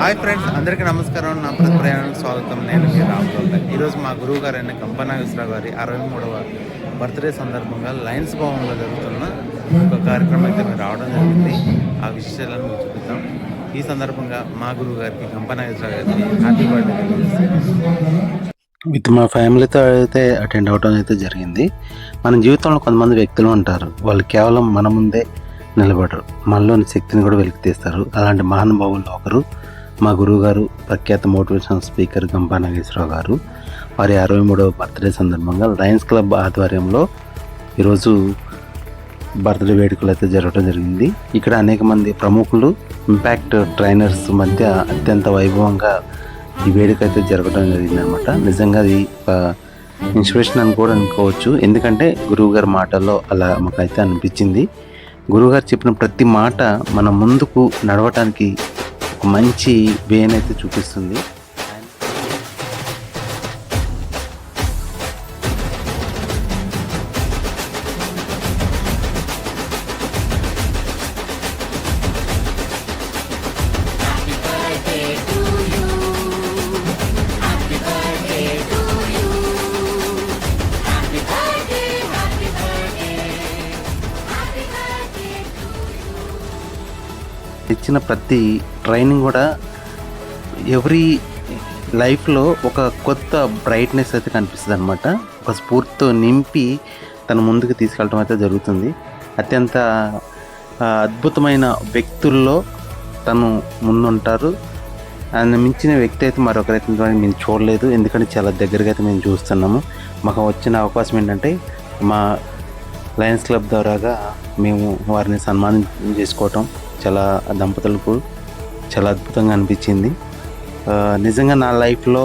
Hi friends, అందరికీ నమస్కారం. నా ప్రతి ప్రయాణానికి స్వాగతం. నేను మీ రామగోపాల్. ఈరోజు మా గురువు గారు అయిన కంపనాగేశ్వరరావు గారి 63వ బర్త్డే సందర్భంగా లయన్స్ భవన్లో జరుగుతున్న ఒక కార్యక్రమం అయితే మీరు రావడం జరిగింది. ఆ విషయాలను మీకు చూపిద్దాం. ఈ సందర్భంగా మా గురువు గారికి కంపనాగేశ్వరరావు గారికి హ్యాపీ బర్త్డే విత్ మా ఫ్యామిలీతో అయితే అటెండ్ అవడం అయితే జరిగింది. మన జీవితంలో కొంతమంది వ్యక్తులు ఉంటారు, వాళ్ళు కేవలం మన ముందే నిలబడరు, మనలోని శక్తిని కూడా వెలికి తీస్తారు. అలాంటి మహానుభావుల్లో ఒకరు మా గురువు గారు, ప్రఖ్యాత మోటివేషనల్ స్పీకర్ గంపా నాగేశ్వరరావు గారు. వారి 63వ బర్త్డే సందర్భంగా లయన్స్ క్లబ్ ఆధ్వర్యంలో ఈరోజు బర్త్డే వేడుకలు అయితే జరగడం జరిగింది. ఇక్కడ అనేక మంది ప్రముఖులు, ఇంపాక్ట్ ట్రైనర్స్ మధ్య అత్యంత వైభవంగా ఈ వేడుక అయితే జరగడం జరిగింది అనమాట. నిజంగా అది ఒక ఇన్స్పిరేషన్ అని కూడా అనుకోవచ్చు. ఎందుకంటే గురువుగారి మాటల్లో అలా మాకైతే అనిపించింది. గురువుగారు చెప్పిన ప్రతి మాట మన ముందుకు నడవటానికి ఒక మంచి వేనైతే చూపిస్తుంది. ఇచ్చిన ప్రతి ట్రైనింగ్ కూడా ఎవ్రీ లైఫ్లో ఒక కొత్త బ్రైట్నెస్ అయితే కనిపిస్తుంది అనమాట. ఒక స్ఫూర్తితో నింపి తన ముందుకు తీసుకెళ్ళడం అయితే జరుగుతుంది. అత్యంత అద్భుతమైన వ్యక్తుల్లో తను ముందుంటారు. ఆయన మించిన వ్యక్తి అయితే మరొకరైతే మేము చూడలేదు, ఎందుకంటే చాలా దగ్గరగా అయితే మేము చూస్తున్నాము. మాకు వచ్చిన అవకాశం ఏంటంటే మా లయన్స్ క్లబ్ ద్వారాగా మేము వారిని సన్మానం చేసుకోవటం చాలా దంపతులకు చాలా అద్భుతంగా అనిపించింది. నిజంగా నా లైఫ్లో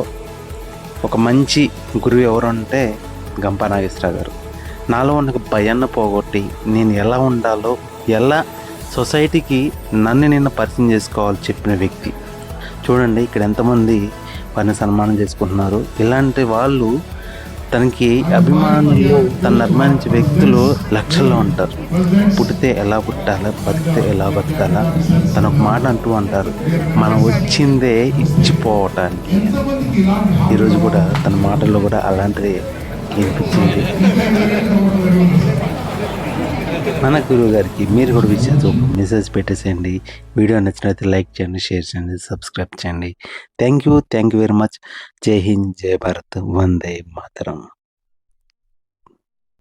ఒక మంచి గురువు ఎవరు అంటే గంపా నాగేశ్వరరావు గారు. నాలో ఉన్న భయాన్ని పోగొట్టి నేను ఎలా ఉండాలో, ఎలా సొసైటీకి నన్ను నేను పరిచయం చేసుకోవాలో చెప్పిన వ్యక్తి. చూడండి ఇక్కడ ఎంతమంది వారిని సన్మానం చేసుకుంటున్నారు. ఇలాంటి వాళ్ళు తనకి అభిమానులు, తను అభిమానించే వ్యక్తులు లక్షల్లో ఉంటారు. పుట్టితే ఎలా పుట్టాలా, బతికితే ఎలా బతకాలా, తన ఒక మాట అంటూ అంటారు, మనం వచ్చిందే ఇచ్చిపోవటానికి. ఈరోజు కూడా తన మాటల్లో కూడా అలాంటిది వినిపించింది. మన గురువు గారికి మీరు కూడా విషయాలు మెసేజ్ పెట్టేసేయండి. వీడియో నచ్చినట్లయితే లైక్ చేయండి, షేర్ చేయండి, సబ్స్క్రైబ్ చేయండి. Thank you very much. జై హింద్, జై భారత్, వందే మాతరం.